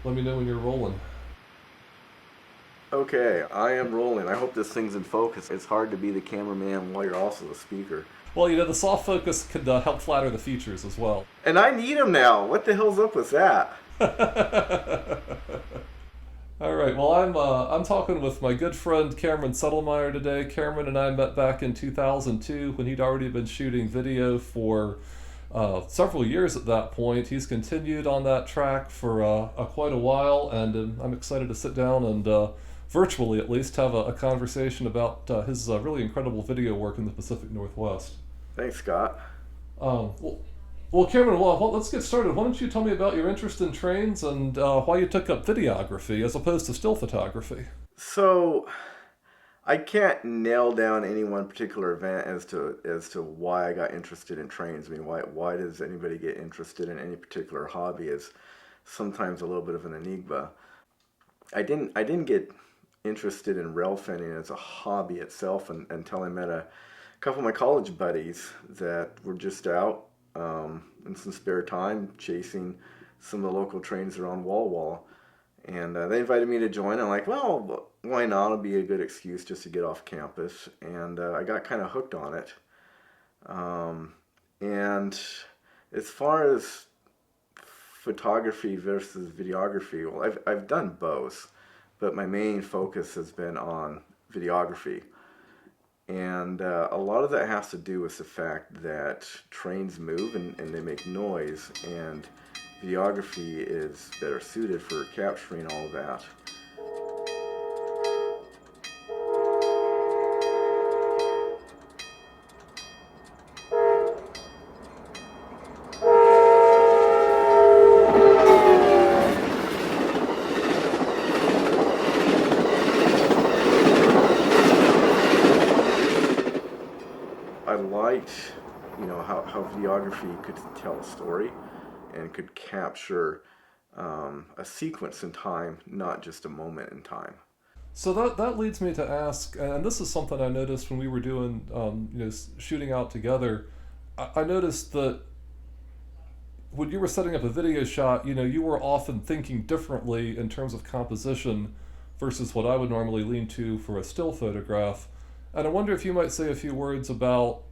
Let me know when you're rolling. Okay, I am rolling. I hope this thing's in focus. It's hard to be the cameraman while you're also the speaker. Well, the soft focus could help flatter the features as well. And I need him now. What the hell's up with that? All right. Well, I'm talking with my good friend Camron Settlemier today. Cameron and I met back in 2002 when he'd already been shooting video for several years at that point. He's continued on that track for quite a while, and I'm excited to sit down and virtually at least have a conversation about his really incredible video work in the Pacific Northwest. Thanks, Scott. Um, well, Cameron, let's get started. Why don't you tell me about your interest in trains and why you took up videography as opposed to still photography? So, I can't nail down any one particular event as to why I got interested in trains. I mean, why does anybody get interested in any particular hobby is sometimes a little bit of an enigma. I didn't get interested in railfanning as a hobby itself until I met a couple of my college buddies that were just out in some spare time chasing some of the local trains around Wall Wall. And they invited me to join. I'm like, well, why not? It'll be a good excuse just to get off campus. And I got kind of hooked on it. And as far as photography versus videography, well, I've done both, but my main focus has been on videography. And a lot of that has to do with the fact that trains move and they make noise, and videography is better suited for capturing all of that. I liked, how videography could tell a story and could capture a sequence in time, not just a moment in time. So that leads me to ask, and this is something I noticed when we were doing, shooting out together. I noticed that when you were setting up a video shot, you were often thinking differently in terms of composition versus what I would normally lean to for a still photograph. And I wonder if you might say a few words about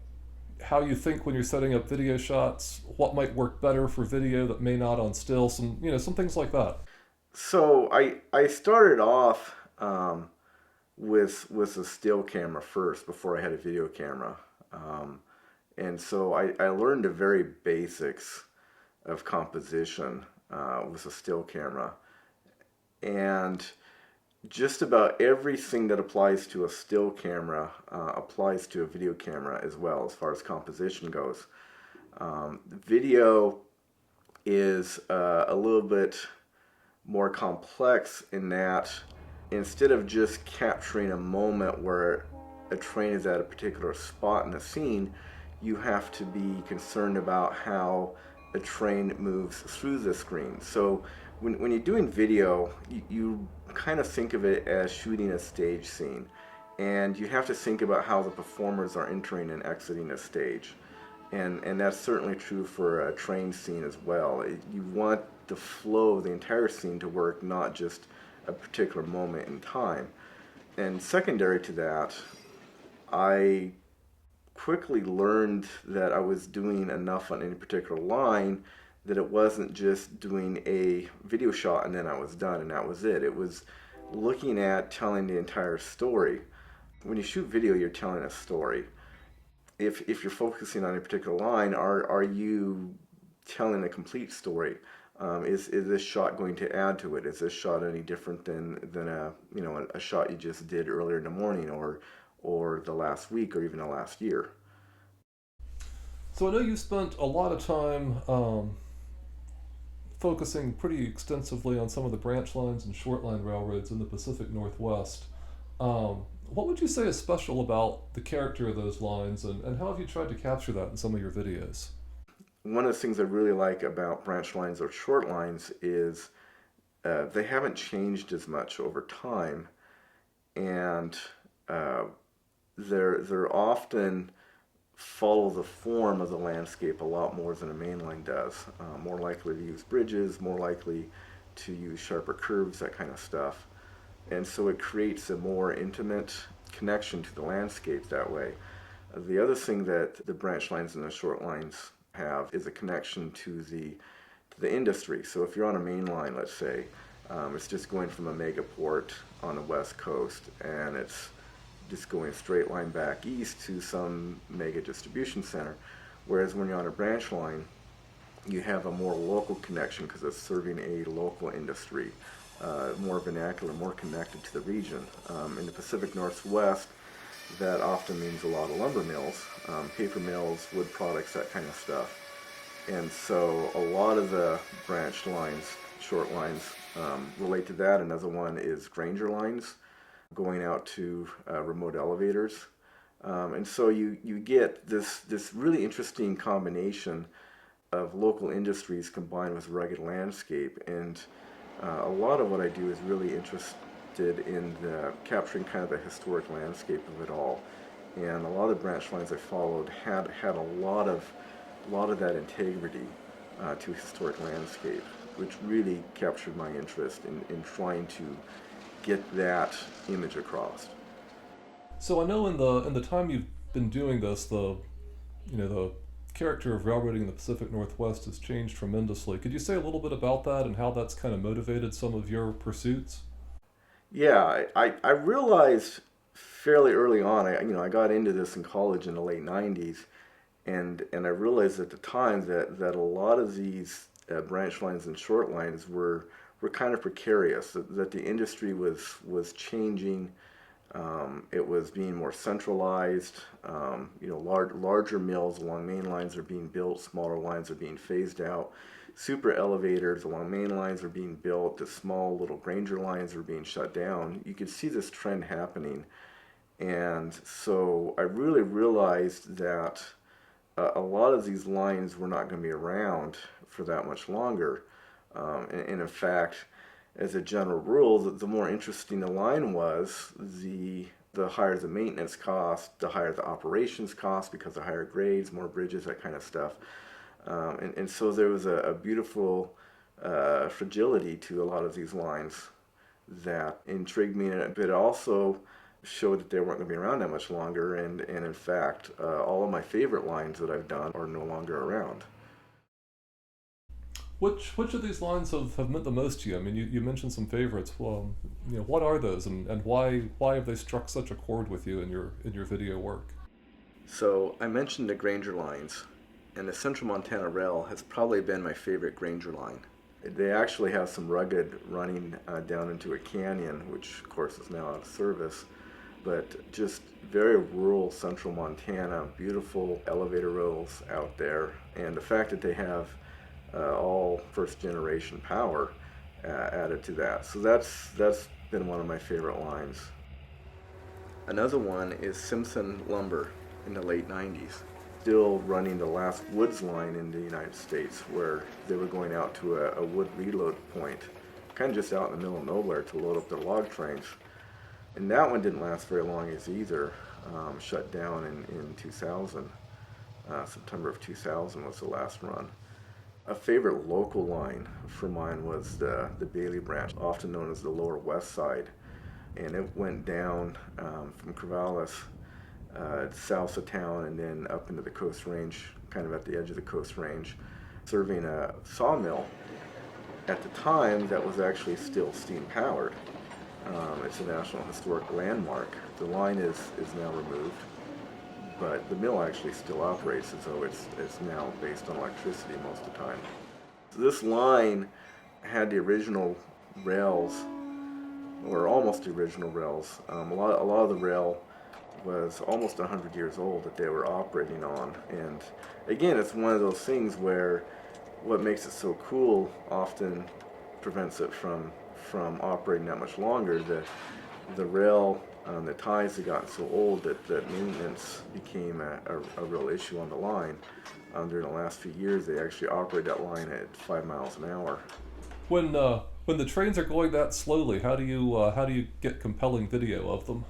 how you think when you're setting up video shots, what might work better for video that may not on still, some things like that. So I started off with a still camera first before I had a video camera. And so I learned the very basics of composition with a still camera. And just about everything that applies to a still camera applies to a video camera as well, as far as composition goes. Video is a little bit more complex in that instead of just capturing a moment where a train is at a particular spot in the scene, you have to be concerned about how a train moves through the screen. So when you're doing video, you kind of think of it as shooting a stage scene, and you have to think about how the performers are entering and exiting a stage. And that's certainly true for a train scene as well. You want the flow of the entire scene to work, not just a particular moment in time. And secondary to that, I quickly learned that I was doing enough on any particular line that it wasn't just doing a video shot and then I was done and that was it. It was looking at telling the entire story. When you shoot video, you're telling a story. If you're focusing on a particular line, are you telling a complete story? Is this shot going to add to it? Is this shot any different than a shot you just did earlier in the morning or the last week or even the last year? So I know you spent a lot of time focusing pretty extensively on some of the branch lines and short line railroads in the Pacific Northwest. What would you say is special about the character of those lines, and how have you tried to capture that in some of your videos? One of the things I really like about branch lines or short lines is they haven't changed as much over time, and they're often follow the form of the landscape a lot more than a main line does. More likely to use bridges, more likely to use sharper curves, that kind of stuff. And so it creates a more intimate connection to the landscape that way. The other thing that the branch lines and the short lines have is a connection to the industry. So if you're on a main line, let's say, it's just going from a mega port on the west coast, and it's just going straight line back east to some mega distribution center. Whereas when you're on a branch line, you have a more local connection because it's serving a local industry, more vernacular, more connected to the region. In the Pacific Northwest, that often means a lot of lumber mills, paper mills, wood products, that kind of stuff. And so a lot of the branch lines, short lines, relate to that. Another one is Granger lines, going out to remote elevators. And so you get this really interesting combination of local industries combined with rugged landscape. And a lot of what I do is really interested in capturing kind of the historic landscape of it all. And a lot of the branch lines I followed had a lot of that integrity to historic landscape, which really captured my interest in trying to get that image across. So I know in the time you've been doing this, the character of railroading in the Pacific Northwest has changed tremendously. Could you say a little bit about that and how that's kind of motivated some of your pursuits? Yeah, I realized fairly early on. I got into this in college in the late '90s, and I realized at the time that a lot of these branch lines and short lines were kind of precarious. That the industry was changing. It was being more centralized. Larger mills along main lines are being built. Smaller lines are being phased out. Super elevators along main lines are being built. The small little Granger lines are being shut down. You could see this trend happening. And so I really realized that a lot of these lines were not going to be around for that much longer. And in fact, as a general rule, the more interesting the line was, the higher the maintenance cost, the higher the operations cost because of higher grades, more bridges, that kind of stuff. And so there was a beautiful fragility to a lot of these lines that intrigued me, but it also showed that they weren't going to be around that much longer. And in fact, all of my favorite lines that I've done are no longer around. Which of these lines have meant the most to you? I mean, you mentioned some favorites. Well, what are those, and why have they struck such a chord with you in your video work? So I mentioned the Granger lines, and the Central Montana Rail has probably been my favorite Granger line. They actually have some rugged running down into a canyon, which of course is now out of service, but just very rural Central Montana, beautiful elevator rails out there, and the fact that they have all first generation power added to that. So that's been one of my favorite lines. Another one is Simpson Lumber in the late 90s. Still running the last woods line in the United States, where they were going out to a wood reload point, kind of just out in the middle of nowhere to load up their log trains. And that one didn't last very long either. Shut down in 2000. September of 2000 was the last run. A favorite local line for mine was the Bailey branch, often known as the Lower West Side. And it went down from Corvallis south of town and then up into the Coast Range, kind of at the edge of the Coast Range, serving a sawmill at the time that was actually still steam powered. It's a National Historic Landmark. The line is now removed, but the mill actually still operates as though it's now based on electricity most of the time. So this line had the original rails, or almost the original rails. A lot of the rail was almost 100 years old that they were operating on. And again, it's one of those things where what makes it so cool often prevents it from operating that much longer. The rail, the ties had gotten so old that maintenance became a real issue on the line. During the last few years, they actually operate that line at 5 miles an hour. When the trains are going that slowly, how do you get compelling video of them?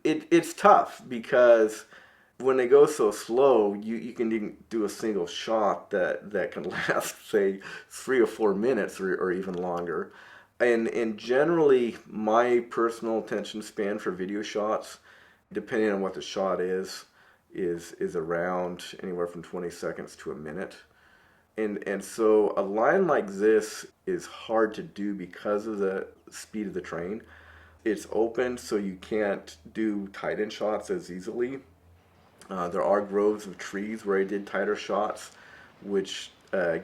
It's tough because when they go so slow, you can do a single shot that can last, say, 3 or 4 minutes or even longer. And generally, my personal attention span for video shots, depending on what the shot is around anywhere from 20 seconds to a minute. And so a line like this is hard to do because of the speed of the train. It's open, so you can't do tight-in shots as easily. There are groves of trees where I did tighter shots, which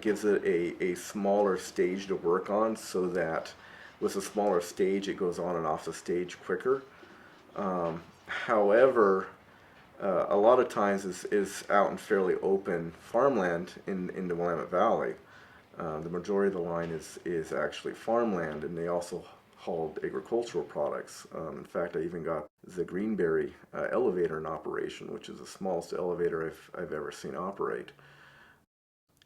gives it a smaller stage to work on, so that with a smaller stage it goes on and off the stage quicker. However, a lot of times is out in fairly open farmland in the Willamette Valley. The majority of the line is actually farmland, and they also hauled agricultural products. In fact, I even got the Greenberry elevator in operation, which is the smallest elevator I've ever seen operate.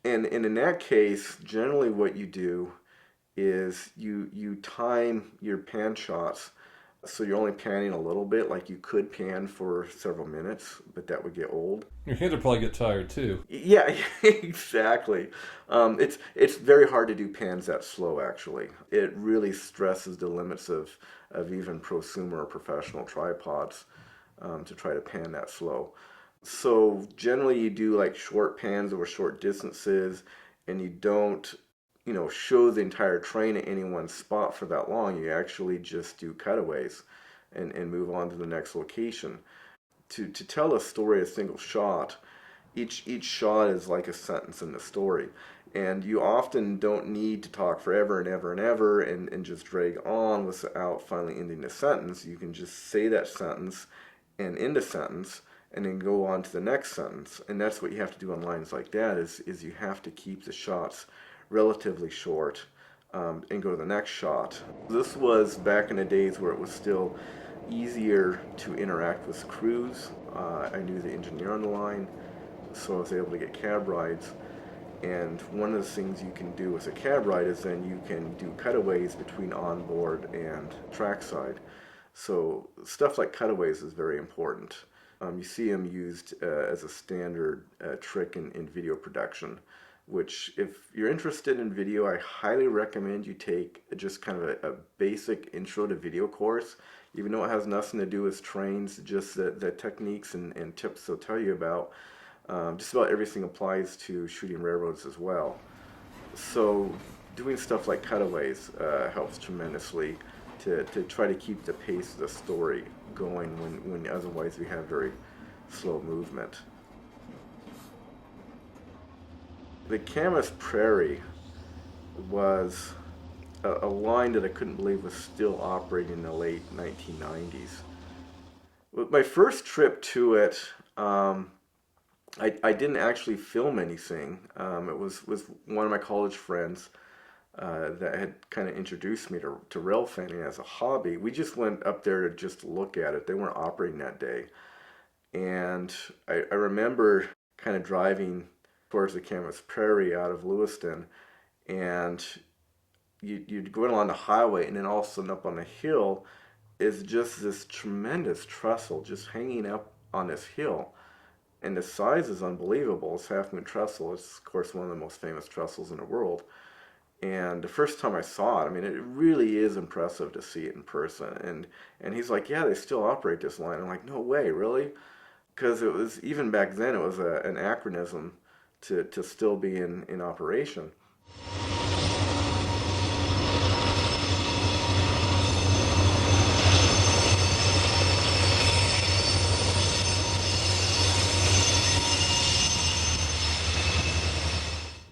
And in that case, generally what you do is you time your pan shots so you're only panning a little bit, like you could pan for several minutes, but that would get old. Your hands would probably get tired too. Yeah, exactly. It's very hard to do pans that slow, actually. It really stresses the limits of even prosumer or professional tripods to try to pan that slow. So generally you do like short pans over short distances, and you don't show the entire train at any one spot for that long. You actually just do cutaways and move on to the next location. To tell a story a single shot, each shot is like a sentence in the story. And you often don't need to talk forever and ever and ever and just drag on without finally ending the sentence. You can just say that sentence and end a sentence and then go on to the next sentence. And that's what you have to do on lines like that is you have to keep the shots relatively short and go to the next shot. This was back in the days where it was still easier to interact with crews. I knew the engineer on the line, so I was able to get cab rides. And one of the things you can do with a cab ride is then you can do cutaways between onboard and trackside. So stuff like cutaways is very important. You see them used as a standard trick in video production, which if you're interested in video, I highly recommend you take just kind of a basic intro to video course, even though it has nothing to do with trains, just the techniques and tips they'll tell you about. Just about everything applies to shooting railroads as well. So doing stuff like cutaways helps tremendously to try to keep the pace of the story going when otherwise we have very slow movement. The Camas Prairie was a line that I couldn't believe was still operating in the late 1990s. My first trip to it, I didn't actually film anything. It was one of my college friends that had kind of introduced me to railfanning as a hobby. We just went up there to just look at it. They weren't operating that day. And I remember kind of driving towards the Camas Prairie out of Lewiston, and you'd go along the highway, and then all of a sudden up on the hill is just this tremendous trestle just hanging up on this hill. And the size is unbelievable. It's Half Moon Trestle. It's, of course, one of the most famous trestles in the world. And the first time I saw it, I mean, it really is impressive to see it in person. And he's like, yeah, they still operate this line. I'm like, no way, really? Because it was, even back then, it was an anachronism to still be in operation.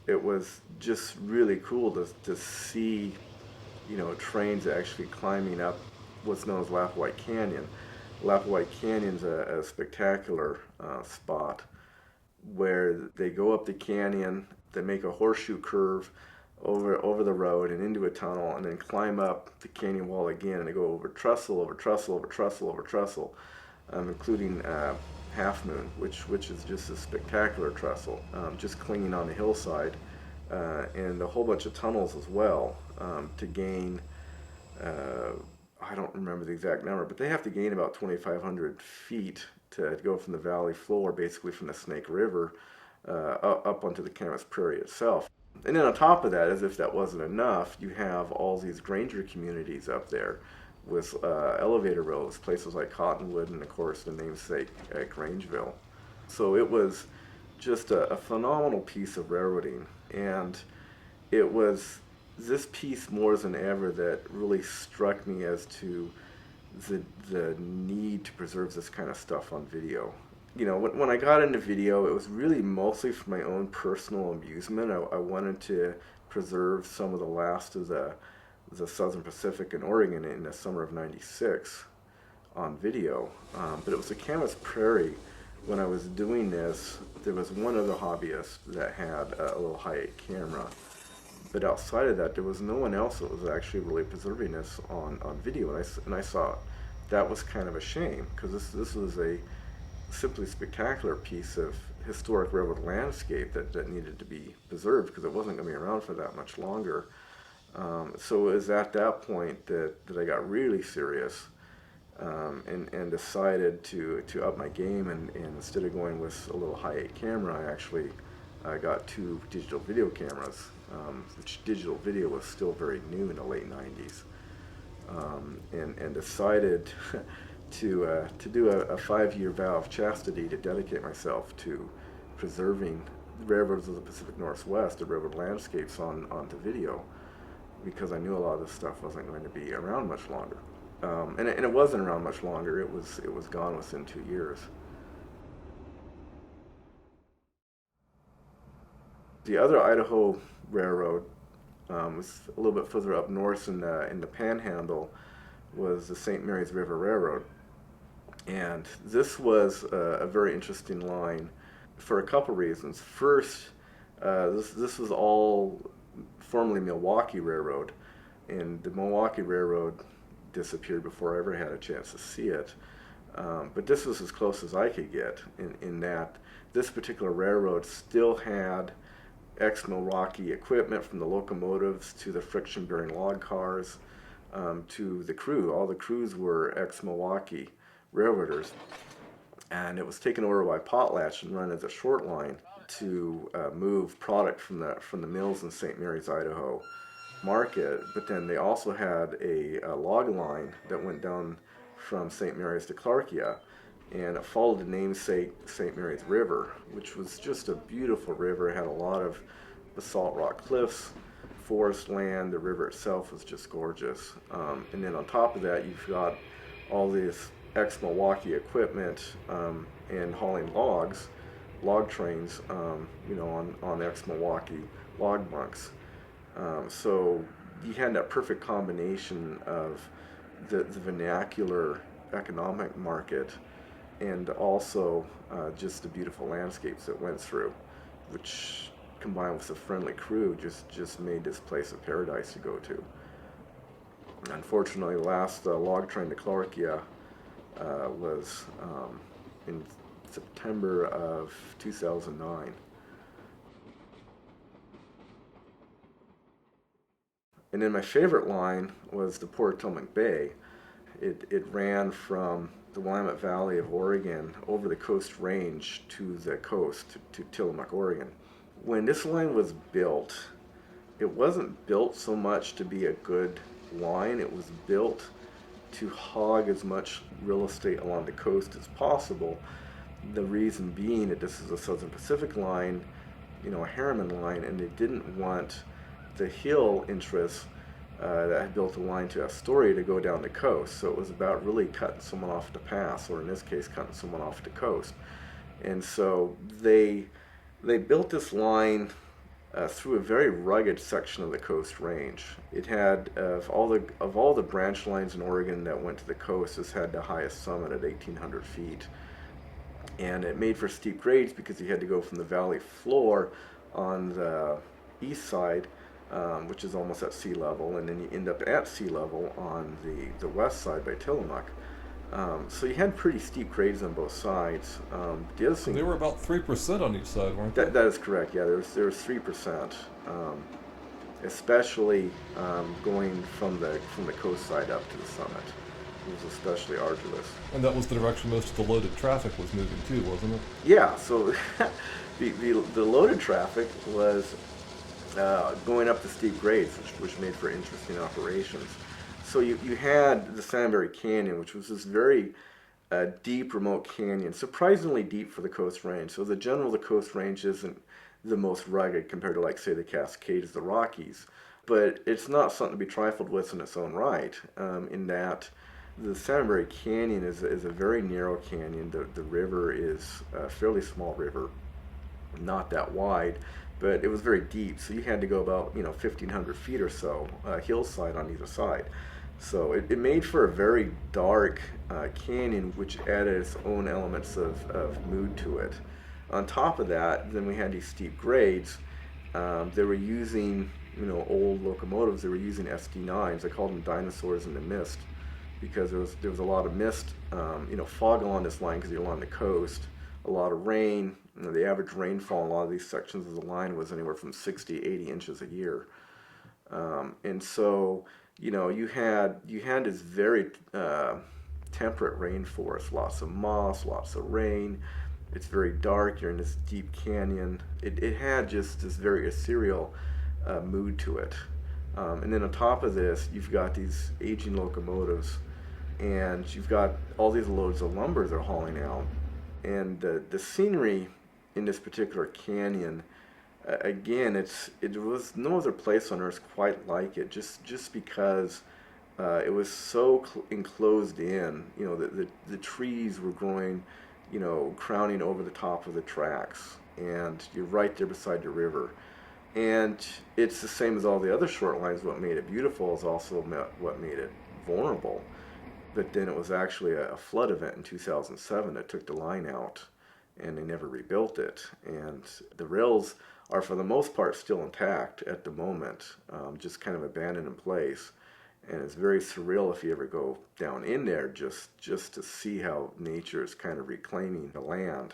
It was just really cool to see, trains actually climbing up what's known as Lafayette Canyon. Lafayette Canyon's a spectacular spot where they go up the canyon, they make a horseshoe curve over the road and into a tunnel, and then climb up the canyon wall again, and they go over trestle, over trestle, over trestle, over trestle, including Half Moon, which is just a spectacular trestle, just clinging on the hillside, and a whole bunch of tunnels as well to gain, I don't remember the exact number, but they have to gain about 2,500 feet to go from the valley floor, basically from the Snake River, up onto the Camas Prairie itself. And then on top of that, as if that wasn't enough, you have all these Granger communities up there with elevator roads, places like Cottonwood and, of course, the namesake Grangeville. So it was just a phenomenal piece of railroading. And it was this piece more than ever that really struck me as to the need to preserve this kind of stuff on video. You know, when I got into video, it was really mostly for my own personal amusement. I wanted to preserve some of the last of the Southern Pacific and Oregon in the summer of '96 on video. But it was the Camas Prairie. When I was doing this, there was one other hobbyist that had a little high-8 camera. But outside of that, there was no one else that was actually really preserving this on video. And I saw that was kind of a shame, because this was a simply spectacular piece of historic railroad landscape that needed to be preserved, because it wasn't going to be around for that much longer. So it was at that point that I got really serious and decided to up my game, and instead of going with a little high-8 camera, I got 2 digital video cameras, which digital video was still very new in the late 90s, and decided to do a 5-year vow of chastity to dedicate myself to preserving the railroads of the Pacific Northwest, the railroad landscapes onto video, because I knew a lot of this stuff wasn't going to be around much longer. And it wasn't around much longer. It was gone within 2 years. The other Idaho railroad was a little bit further up north in the Panhandle, was the St. Mary's River Railroad. And this was a very interesting line for a couple reasons. First, this was all formerly Milwaukee Railroad, and the Milwaukee Railroad disappeared before I ever had a chance to see it. But this was as close as I could get in that this particular railroad still had ex-Milwaukee equipment, from the locomotives to the friction-bearing log cars to the crew. All the crews were ex-Milwaukee railroaders, and it was taken over by Potlatch and run as a short line to move product from the mills in St. Mary's, Idaho market. But then they also had a log line that went down from St. Mary's to Clarkia, and it followed the namesake St. Mary's River, which was just a beautiful river. It had a lot of basalt rock cliffs, forest land. The river itself was just gorgeous. And then on top of that, you've got all this ex-Milwaukee equipment and hauling logs, log trains, on ex-Milwaukee log bunks. So you had that perfect combination of the vernacular economic market and also just the beautiful landscapes it went through, which combined with a friendly crew just made this place a paradise to go to. Unfortunately, the last log train to Clarkia was in September of 2009. And then my favorite line was the Port McBay. It ran from the Willamette Valley of Oregon over the Coast Range to the coast, to Tillamook, Oregon. When this line was built, it wasn't built so much to be a good line. It was built to hog as much real estate along the coast as possible. The reason being that this is a Southern Pacific line, a Harriman line, and they didn't want the hill interests that had built a line to Astoria to go down the coast. So it was about really cutting someone off the pass, or in this case, cutting someone off the coast. And so they built this line through a very rugged section of the Coast Range. It had, of all the branch lines in Oregon that went to the coast, this had the highest summit at 1,800 feet. And it made for steep grades because you had to go from the valley floor on the east side, which is almost at sea level, and then you end up at sea level on the west side by Tillamook. So you had pretty steep grades on both sides. The other thing, they were about 3% on each side, weren't they? That is correct. Yeah, there was 3%, especially going from the coast side up to the summit. was especially arduous. And that was the direction most of the loaded traffic was moving too, wasn't it? Yeah, so the loaded traffic was going up the steep grades, which made for interesting operations. So you had the Salmonberry Canyon, which was this very deep, remote canyon, surprisingly deep for the Coast Range. So the general, the Coast Range isn't the most rugged compared to, like, say, the Cascades, the Rockies. But it's not something to be trifled with in its own right, in that the Salmonberry Canyon is a very narrow canyon. The river is a fairly small river, not that wide, but it was very deep. So you had to go about 1,500 feet or so, hillside on either side. So it made for a very dark canyon, which added its own elements of mood to it. On top of that, then we had these steep grades. They were using old locomotives. They were using SD9s. I called them dinosaurs in the mist, because there was a lot of mist, fog along this line because you're along the coast, a lot of rain. The average rainfall in a lot of these sections of the line was anywhere from 60, 80 inches a year. And so, you had this very temperate rainforest, lots of moss, lots of rain. It's very dark. You're in this deep canyon. It had just this very ethereal mood to it. And then on top of this, you've got these aging locomotives, and you've got all these loads of lumber they're hauling out. And the scenery in this particular canyon, again, it was no other place on earth quite like it, just because it was so enclosed in. The trees were growing, crowning over the top of the tracks, and you're right there beside the river. And it's the same as all the other short lines. What made it beautiful is also what made it vulnerable. But then it was actually a flood event in 2007 that took the line out, and they never rebuilt it. And the rails are, for the most part, still intact at the moment, just kind of abandoned in place. And it's very surreal if you ever go down in there, just to see how nature is kind of reclaiming the land.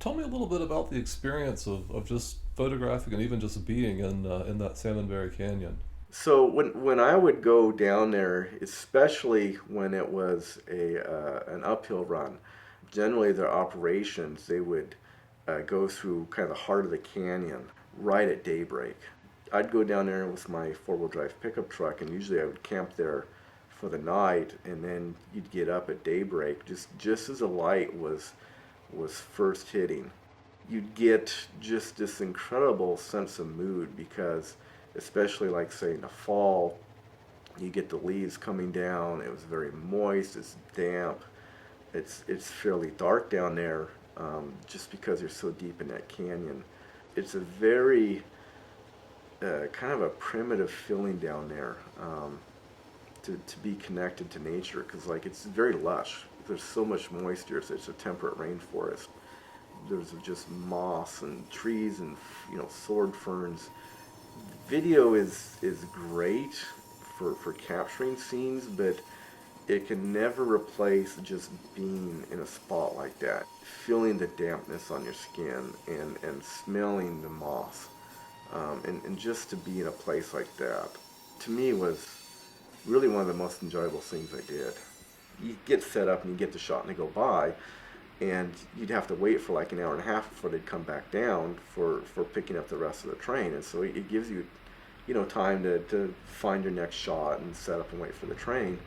Tell me a little bit about the experience of just photographing and even just being in that Salmonberry Canyon. So when I would go down there, especially when it was an uphill run, generally their operations, they would go through kind of the heart of the canyon right at daybreak. I'd go down there with my four-wheel drive pickup truck, and usually I would camp there for the night, and then you'd get up at daybreak just as the light was first hitting. You'd get just this incredible sense of mood, because especially, like, say, in the fall, you get the leaves coming down. It was very moist, it's damp, it's fairly dark down there, just because you're so deep in that canyon. It's a very kind of a primitive feeling down there, to be connected to nature, because, like, it's very lush. There's so much moisture. It's a temperate rainforest. There's just moss and trees and sword ferns. Video is great for capturing scenes, but it can never replace just being in a spot like that, feeling the dampness on your skin, and smelling the moss, and just to be in a place like that, to me, was really one of the most enjoyable things I did. You get set up and you get the shot and they go by, and you'd have to wait for like an hour and a half before they'd come back down for picking up the rest of the train. And so it gives you time to find your next shot and set up and wait for the train.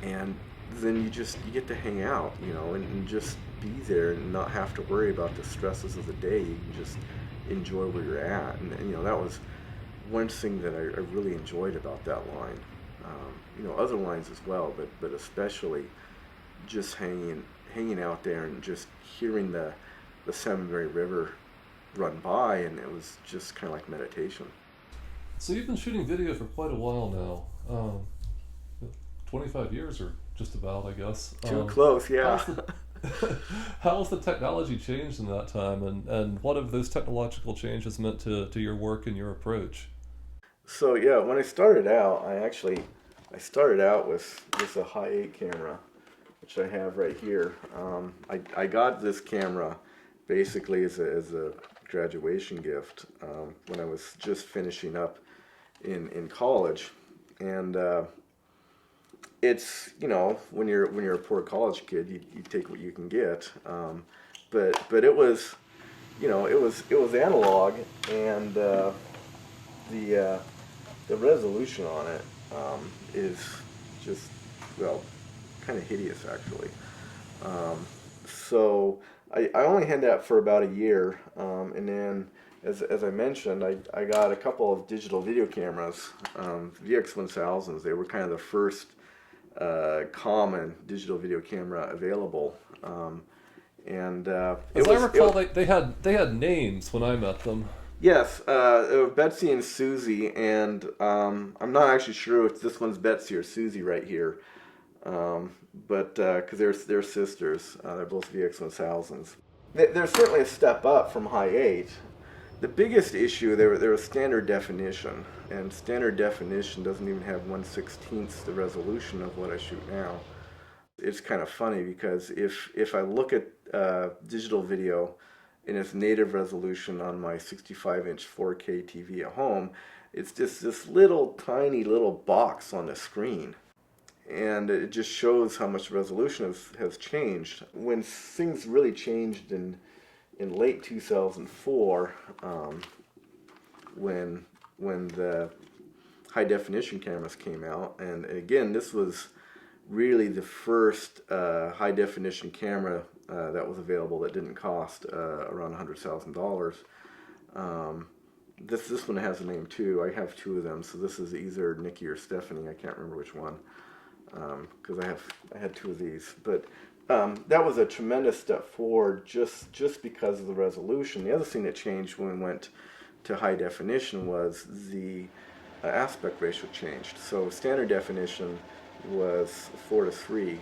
And then you get to hang out, and just be there and not have to worry about the stresses of the day. You can just enjoy where you're at. And that was one thing that I really enjoyed about that line. Other lines as well, but especially just hanging out there and just hearing the Salmonberry River run by, and it was just kind of like meditation. So you've been shooting video for quite a while now, 25 years or just about, I guess. Too close, yeah. How has the technology changed in that time, and what have those technological changes meant to your work and your approach? So yeah, when I started out, I started out with a high 8 camera, which I have right here. I got this camera basically as a graduation gift when I was just finishing up in college, and it's, when you're a poor college kid, you take what you can get. But it was, it was analog, and the uh, the resolution on it is just, well, kind of hideous actually. Um, so I only had that for about a year, and then as I mentioned, I got a couple of digital video cameras, VX1000s. They were kind of the first common digital video camera available, and it As I was recall, they had names when I met them. yes, it was Betsy and Susie, and I'm not actually sure if this one's Betsy or Susie right here, but because they're sisters, they're both VX1000s. They're certainly a step up from High 8. The biggest issue, there was standard definition, and standard definition doesn't even have 1/16 the resolution of what I shoot now. It's kind of funny because if I look at digital video in its native resolution on my 65-inch 4K TV at home, it's just this little tiny little box on the screen. And it just shows how much resolution has changed. When things really changed in late 2004, when the high definition cameras came out, and again, this was really the first high definition camera that was available that didn't cost around $100,000. This one has a name too. I have two of them, so this is either Nikki or Stephanie. I can't remember which one, because I had two of these. But that was a tremendous step forward just because of the resolution. The other thing that changed when we went to high definition was the aspect ratio changed. So standard definition was 4:3,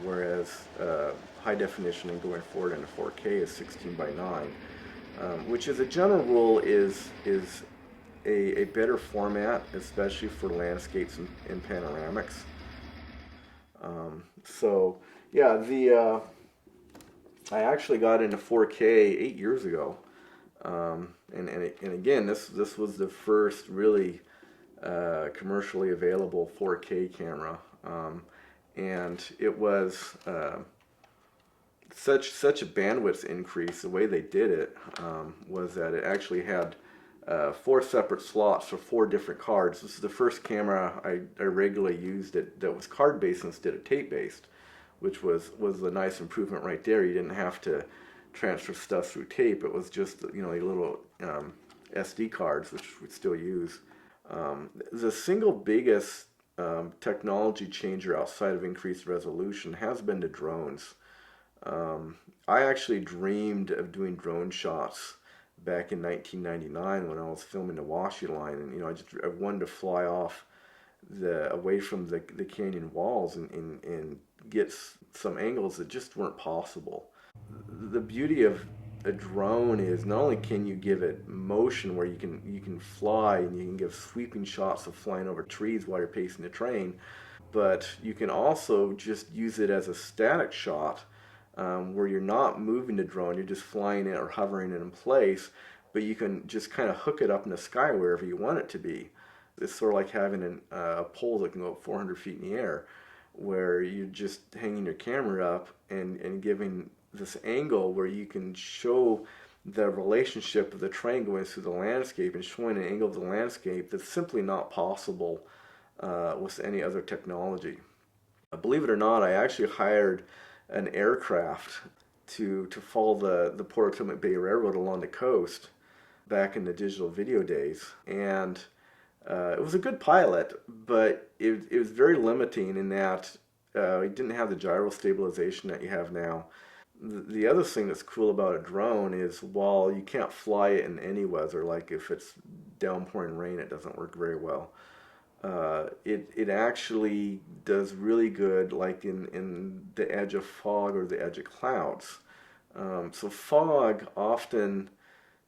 whereas high definition and going forward into 4K is 16:9, which as a general rule is a better format, especially for landscapes and panoramics. So yeah, I actually got into 4K 8 years ago, and again, this was the first really commercially available 4K camera, and it was such a bandwidth increase. The way they did it was that it actually had 4 separate slots for 4 different cards. This is the first camera I regularly used that was card based instead of tape based, which was a nice improvement right there. You didn't have to transfer stuff through tape. It was just, the little SD cards, which we still use. The single biggest technology changer outside of increased resolution has been the drones. I actually dreamed of doing drone shots back in 1999 when I was filming the Washi line, and I wanted to fly off away from the canyon walls and get some angles that just weren't possible. The beauty of a drone is not only can you give it motion where you can fly and you can give sweeping shots of flying over trees while you're pacing the train, but you can also just use it as a static shot, where you're not moving the drone, you're just flying it or hovering it in place, but you can just kind of hook it up in the sky wherever you want it to be. It's sort of like having a pole that can go up 400 feet in the air, where you're just hanging your camera up and giving this angle where you can show the relationship of the train going through the landscape and showing an angle of the landscape that's simply not possible with any other technology. Believe it or not, I actually hired an aircraft to follow the Port of McBay Railroad along the coast back in the digital video days, and it was a good pilot, but it was very limiting in that it didn't have the gyro stabilization that you have now. The other thing that's cool about a drone is while you can't fly it in any weather, like if it's downpouring rain, it doesn't work very well. It actually does really good like in the edge of fog or the edge of clouds. So fog often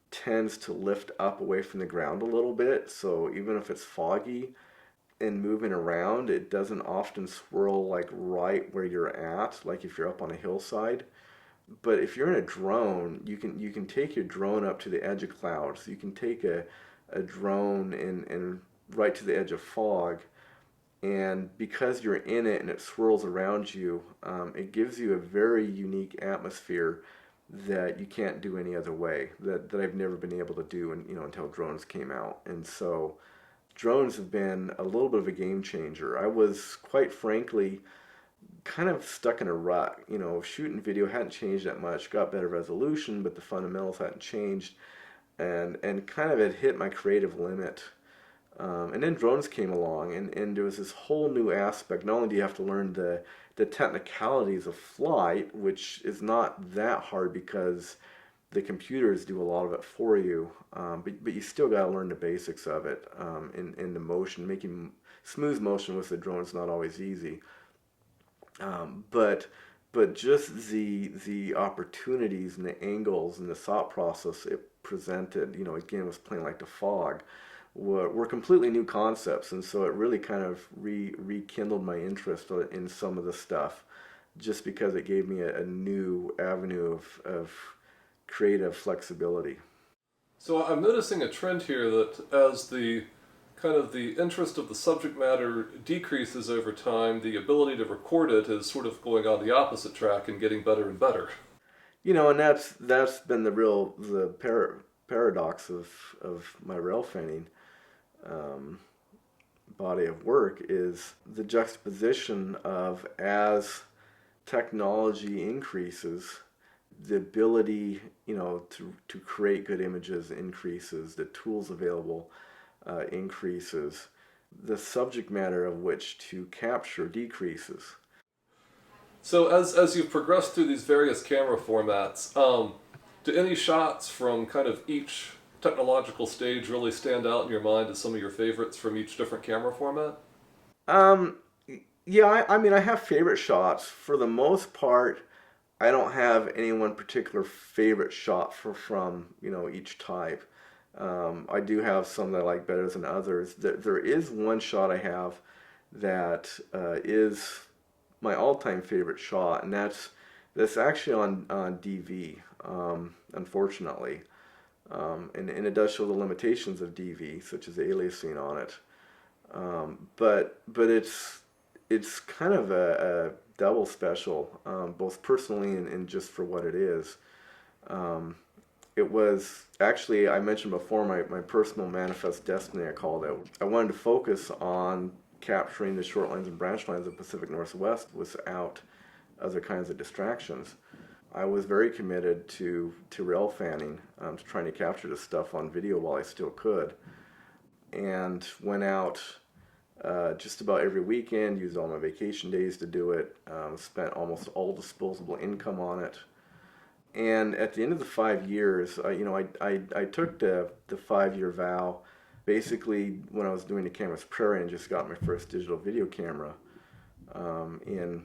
tends to lift up away from the ground a little bit, so even if it's foggy and moving around, it doesn't often swirl like right where you're at, like if you're up on a hillside. But if you're in a drone, you can take your drone up to the edge of clouds. You can take a drone and right to the edge of fog, And because you're in it and it swirls around you, it gives you a very unique atmosphere that you can't do any other way, that I've never been able to do until drones came out. And so drones have been a little bit of a game changer. I was, quite frankly, kind of stuck in a rut. Shooting video hadn't changed that much, got better resolution, but the fundamentals hadn't changed, and kind of had hit my creative limit. And then drones came along, and there was this whole new aspect. Not only do you have to learn the technicalities of flight, which is not that hard because the computers do a lot of it for you, but you still got to learn the basics of it, in the motion. Making smooth motion with the drone is not always easy. But just the opportunities and the angles and the thought process it presented, again, was playing like the fog, were completely new concepts, and so it really kind of rekindled my interest in some of the stuff, just because it gave me a new avenue of creative flexibility. So I'm noticing a trend here that as the kind of the interest of the subject matter decreases over time, the ability to record it is sort of going on the opposite track and getting better and better. And that's been the paradox of my railfanning body of work, is the juxtaposition of, as technology increases, the ability to create good images increases, the tools available increases, the subject matter of which to capture decreases. So as you've progressed through these various camera formats, do any shots from kind of each technological stage really stand out in your mind as some of your favorites from each different camera format? Um, yeah, I mean, I have favorite shots. For the most part, I don't have any one particular favorite shot from each type. I do have some that I like better than others. There is one shot I have that is my all-time favorite shot, and that's actually on DV, unfortunately. And it does show the limitations of DV, such as aliasing on it. But it's kind of a double special, both personally and just for what it is. It was actually, I mentioned before, my personal manifest destiny, I called it. I wanted to focus on capturing the short lines and branch lines of the Pacific Northwest without other kinds of distractions. I was very committed to rail fanning, to trying to capture this stuff on video while I still could, and went out just about every weekend, used all my vacation days to do it, spent almost all disposable income on it. And at the end of the 5 years, I took the 5-year vow, basically when I was doing the Camas Prairie and just got my first digital video camera in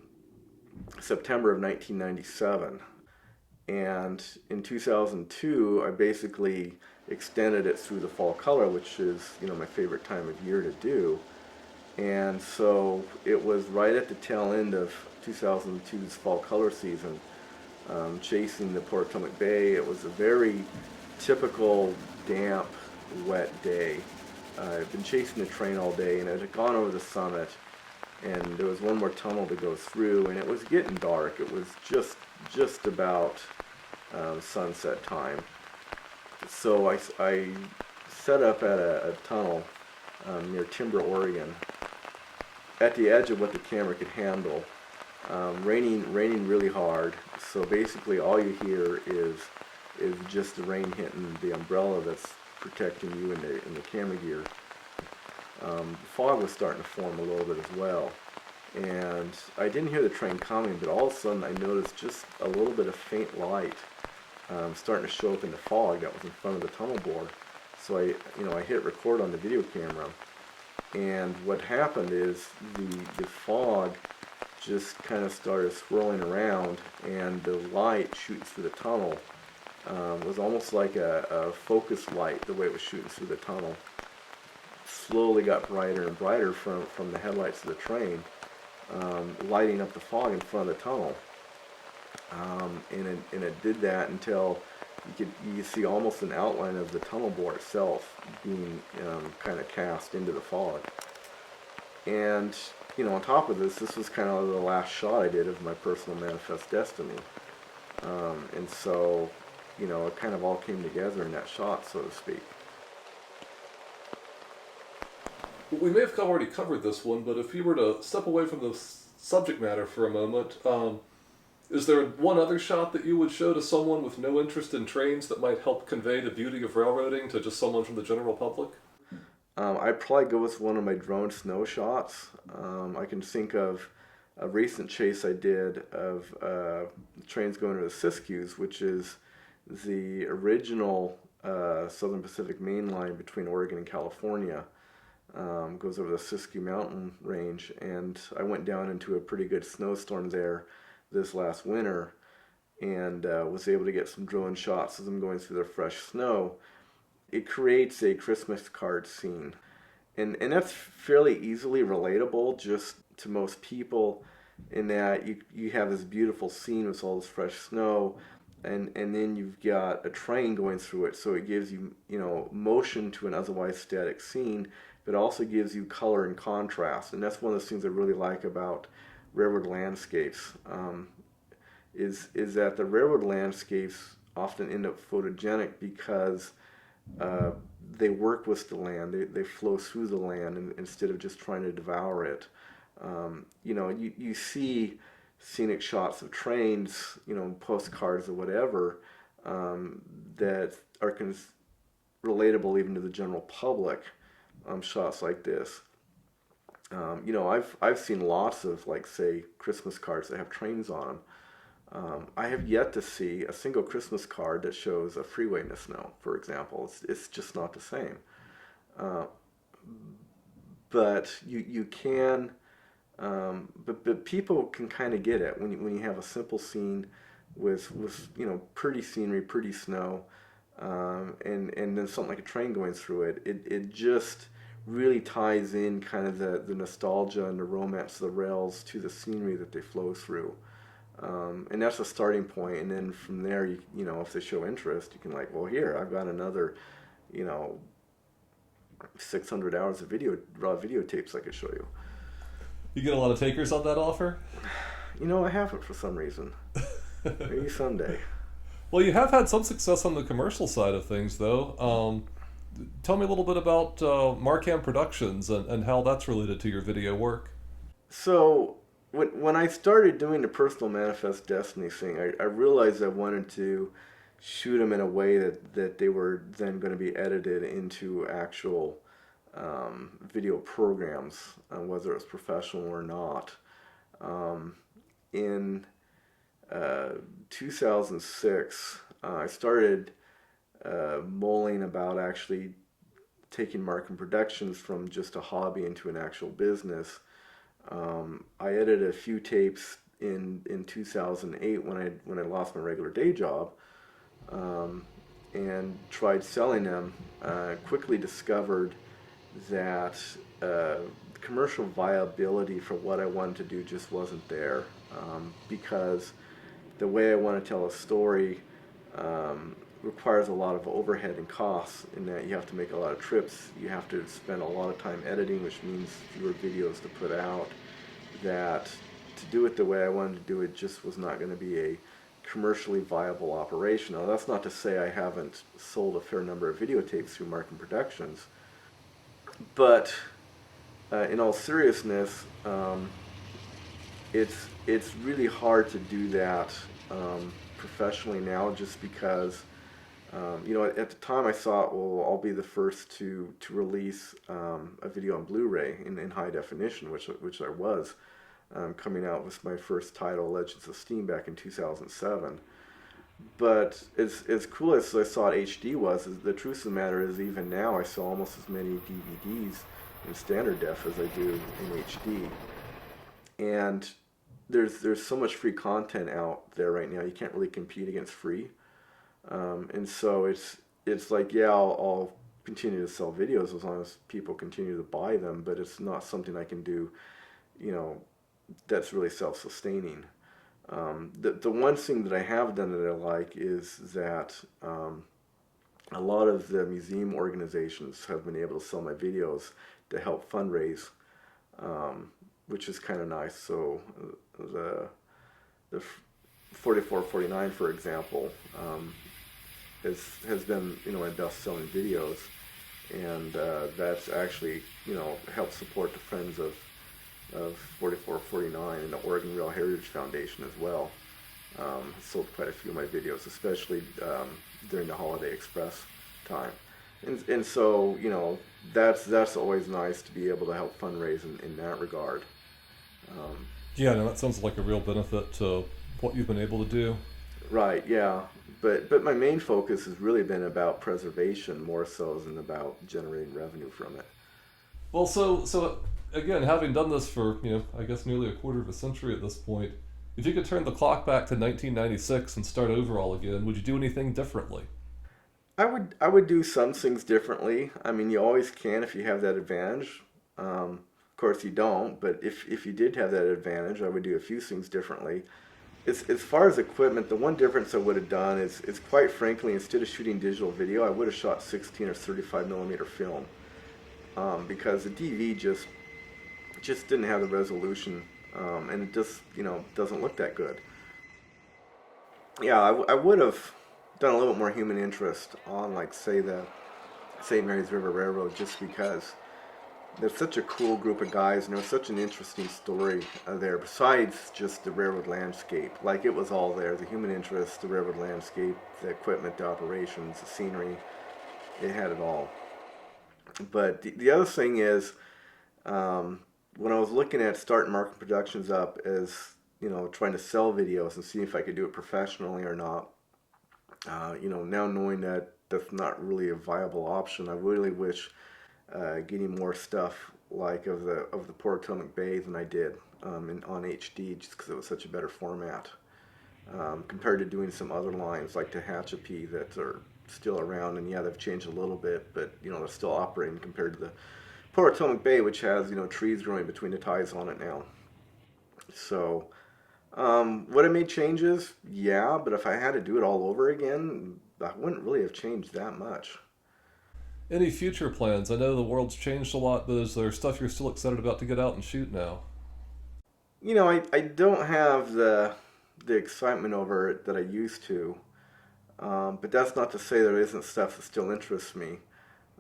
September of 1997. And in 2002, I basically extended it through the fall color, which is my favorite time of year to do. And so it was right at the tail end of 2002's fall color season, chasing the Port of McBay. It was a very typical damp, wet day. I'd been chasing the train all day, and it had gone over the summit, and there was one more tunnel to go through, and it was getting dark. It was just about sunset time. So I set up at a tunnel near Timber, Oregon, at the edge of what the camera could handle. Raining really hard, so basically all you hear is just the rain hitting the umbrella that's protecting you in the camera gear. Fog was starting to form a little bit as well, and I didn't hear the train coming, but all of a sudden I noticed just a little bit of faint light starting to show up in the fog that was in front of the tunnel bore. So I hit record on the video camera, and what happened is the fog just kind of started swirling around, and the light shooting through the tunnel was almost like a focus light. The way it was shooting through the tunnel slowly got brighter and brighter from the headlights of the train, lighting up the fog in front of the tunnel. And it did that until you could see almost an outline of the tunnel bore itself being kind of cast into the fog. And, you know, on top of this, this was kind of the last shot I did of my personal manifest destiny. And so, you know, it kind of all came together in that shot, so to speak. We may have already covered this one, but if you were to step away from the subject matter for a moment, is there one other shot that you would show to someone with no interest in trains that might help convey the beauty of railroading to just someone from the general public? I'd probably go with one of my drone snow shots. I can think of a recent chase I did of trains going to the Siskiyous, which is the original Southern Pacific Main Line between Oregon and California. Goes over the Siskiyou Mountain Range, and I went down into a pretty good snowstorm there this last winter, and was able to get some drone shots of them going through the fresh snow. It creates a Christmas card scene, and that's fairly easily relatable just to most people, in that you have this beautiful scene with all this fresh snow, and then you've got a train going through it, so it gives you, you know, motion to an otherwise static scene, but also gives you color and contrast. And that's one of those things I really like about railroad landscapes, is that the railroad landscapes often end up photogenic because they work with the land, they flow through the land instead of just trying to devour it. You know, you see scenic shots of trains, you know, postcards or whatever, that are relatable even to the general public. Shots like this. You know, I've seen lots of, like, say, Christmas cards that have trains on them. I have yet to see a single Christmas card that shows a freeway in the snow, for example. It's just not the same. But you can, but people can kind of get it when you have a simple scene with you know, pretty scenery, pretty snow, and then something like a train going through it. It just really ties in kind of the nostalgia and the romance of the rails to the scenery that they flow through. And that's a starting point, and then from there, you know, if they show interest, you can, like, well, here, I've got another, you know, 600 hours of raw videotapes I could show you. You get a lot of takers on that offer? You know, I haven't for some reason. Maybe someday. Well, you have had some success on the commercial side of things, though. Tell me a little bit about Marcam Productions and how that's related to your video work. So, when I started doing the personal manifest destiny thing, I realized I wanted to shoot them in a way that they were then going to be edited into actual video programs, whether it's professional or not. In 2006, I started mulling about actually taking Marcam Productions from just a hobby into an actual business. I edited a few tapes in 2008 when I lost my regular day job, and tried selling them. Quickly discovered that commercial viability for what I wanted to do just wasn't there, because the way I want to tell a story requires a lot of overhead and costs, in that you have to make a lot of trips, you have to spend a lot of time editing, which means fewer videos to put out. That to do it the way I wanted to do it just was not going to be a commercially viable operation. Now, that's not to say I haven't sold a fair number of videotapes through Marcam Productions, but in all seriousness, it's really hard to do that professionally now, just because you know, at the time I thought, well, I'll be the first to release a video on Blu-ray in high definition, which I was, coming out with my first title, Legends of Steam, back in 2007. But as cool as I thought HD was, the truth of the matter is, even now I sell almost as many DVDs in standard def as I do in HD. And there's so much free content out there right now, you can't really compete against free. And so it's like, yeah, I'll continue to sell videos as long as people continue to buy them, but it's not something I can do, you know, that's really self-sustaining. The one thing that I have done that I like is that a lot of the museum organizations have been able to sell my videos to help fundraise which is kind of nice. So the 4449, for example, has been, my best-selling videos, and that's actually, helped support the Friends of 4449 and the Oregon Rail Heritage Foundation as well. Sold quite a few of my videos, especially during the Holiday Express time. And so, that's always nice to be able to help fundraise in that regard. Yeah, no, that sounds like a real benefit to what you've been able to do. Right, yeah. But my main focus has really been about preservation more so than about generating revenue from it. Well, so again, having done this for, I guess nearly a quarter of a century at this point, if you could turn the clock back to 1996 and start over all again, would you do anything differently? I would do some things differently. I mean, you always can if you have that advantage. Of course, you don't, but if you did have that advantage, I would do a few things differently. As far as equipment, the one difference I would have done is quite frankly, instead of shooting digital video, I would have shot 16 or 35 millimeter film, because the DV just didn't have the resolution, and it just doesn't look that good. Yeah, I would have done a little bit more human interest on, like, say, the St. Mary's River Railroad, just because they're such a cool group of guys, and there was such an interesting story there, besides just the railroad landscape. Like, it was all there, the human interest, the railroad landscape, the equipment, the operations, the scenery, it had it all. But the other thing is, when I was looking at starting Marcam Productions up as, trying to sell videos and see if I could do it professionally or not, now knowing that that's not really a viable option, I really wish getting more stuff like of the Port McBay than I did on HD, just because it was such a better format, compared to doing some other lines like Tehachapi that are still around, and yeah, they've changed a little bit, but they're still operating compared to the Port McBay, which has trees growing between the ties on it now. So would I made changes? Yeah, but if I had to do it all over again, I wouldn't really have changed that much. Any future plans? I know the world's changed a lot, but is there stuff you're still excited about to get out and shoot now? I don't have the excitement over it that I used to, but that's not to say there isn't stuff that still interests me.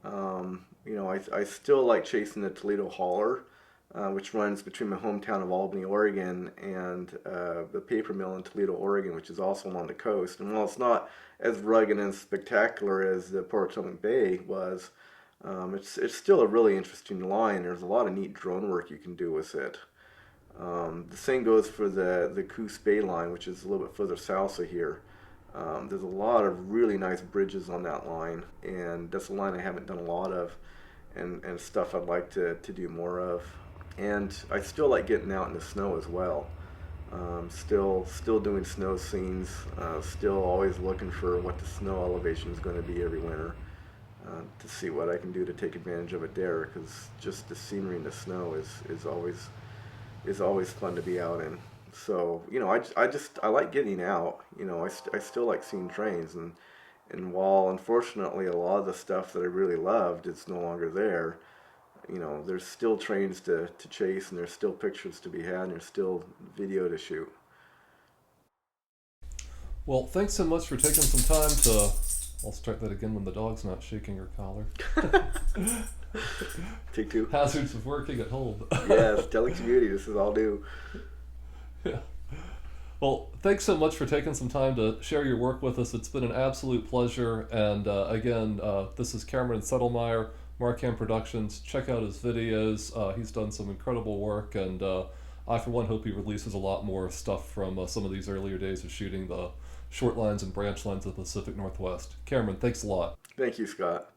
I still like chasing the Toledo Hauler, which runs between my hometown of Albany, Oregon, and the paper mill in Toledo, Oregon, which is also along the coast. And while it's not as rugged and spectacular as the Potomac Bay was, it's still a really interesting line. There's a lot of neat drone work you can do with it. The same goes for the Coos Bay line, which is a little bit further south of here. There's a lot of really nice bridges on that line, and that's a line I haven't done a lot of, and stuff I'd like to do more of. And I still like getting out in the snow as well. Still doing snow scenes, still always looking for what the snow elevation is going to be every winter, to see what I can do to take advantage of it there, because just the scenery in the snow is always fun to be out in. So I like getting out. I still like seeing trains, and while unfortunately a lot of the stuff that I really loved is no longer there, there's still trains to chase, and there's still pictures to be had, and there's still video to shoot. Well, thanks so much for taking some time to... I'll start that again when the dog's not shaking her collar. Take two. Hazards of working at home. Yes, delicate beauty, this is all new. Yeah. Well, thanks so much for taking some time to share your work with us. It's been an absolute pleasure. And again, this is Camron Settlemier, Marcam Productions. Check out his videos. He's done some incredible work, and I, for one, hope he releases a lot more stuff from some of these earlier days of shooting the short lines and branch lines of the Pacific Northwest. Cameron, thanks a lot. Thank you, Scott.